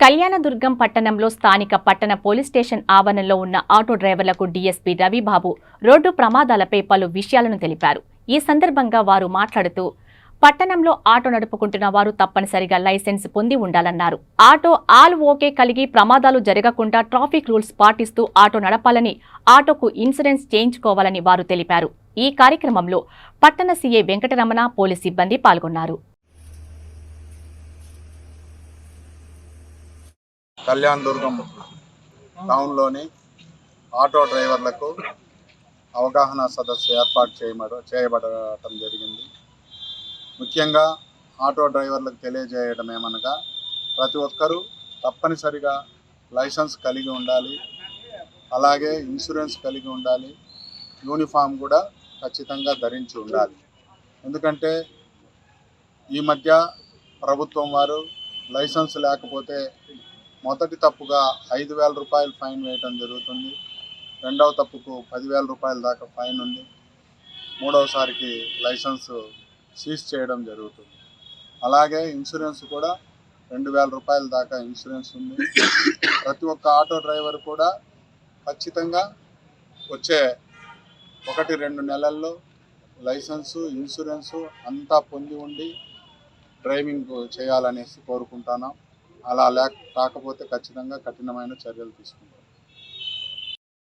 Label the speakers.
Speaker 1: కళ్యాణదుర్గం పట్టణంలో స్థానిక పట్టణ పోలీస్ స్టేషన్ ఆవరణలో ఉన్న ఆటో డ్రైవర్లకు డీఎస్పీ రవిబాబు రోడ్డు ప్రమాదాలపై పలు విషయాలను తెలిపారు. ఈ సందర్భంగా వారు మాట్లాడుతూ పట్టణంలో ఆటో నడుపుకుంటున్న వారు తప్పనిసరిగా లైసెన్స్ పొంది ఉండాలన్నారు. ఆటో ఆల్ ఓకే కలిగి ప్రమాదాలు జరగకుండా ట్రాఫిక్ రూల్స్ పాటిస్తూ ఆటో నడపాలని, ఆటోకు ఇన్సూరెన్స్ చేయించుకోవాలని వారు తెలిపారు. ఈ కార్యక్రమంలో పట్టణ సీఐ వెంకటరమణ, పోలీస్ సిబ్బంది పాల్గొన్నారు.
Speaker 2: కళ్యాణదుర్గం టౌన్లోని ఆటో డ్రైవర్లకు అవగాహన సదస్సు ఏర్పాటు చేయబడటం జరిగింది. ముఖ్యంగా ఆటో డ్రైవర్లకు తెలియజేయడం ఏమనగా, ప్రతి ఒక్కరూ తప్పనిసరిగా లైసెన్స్ కలిగి ఉండాలి, అలాగే ఇన్సూరెన్స్ కలిగి ఉండాలి, యూనిఫామ్ కూడా ఖచ్చితంగా ధరించి ఉండాలి. ఎందుకంటే ఈ మధ్య ప్రభుత్వం వారు లైసెన్స్ లేకపోతే మొదటి తప్పుగా 5,000 రూపాయలు ఫైన్ వేయడం జరుగుతుంది. రెండవ తప్పుకు 10,000 రూపాయల దాకా ఫైన్ ఉంది. మూడవసారికి లైసెన్స్ సీజ్ చేయడం జరుగుతుంది. అలాగే ఇన్సూరెన్స్ కూడా 2,000 రూపాయల దాకా ఇన్సూరెన్స్ ఉంది. ప్రతి ఒక్క ఆటో డ్రైవర్ కూడా ఖచ్చితంగా వచ్చే 1-2 నెలల్లో లైసెన్సు, ఇన్సూరెన్సు అంతా పొంది ఉండి డ్రైవింగ్ చేయాలనేసి కోరుకుంటున్నాం. అలా కాకపోతే ఖచ్చితంగా కఠినమైన చర్యలు తీసుకుంటాం.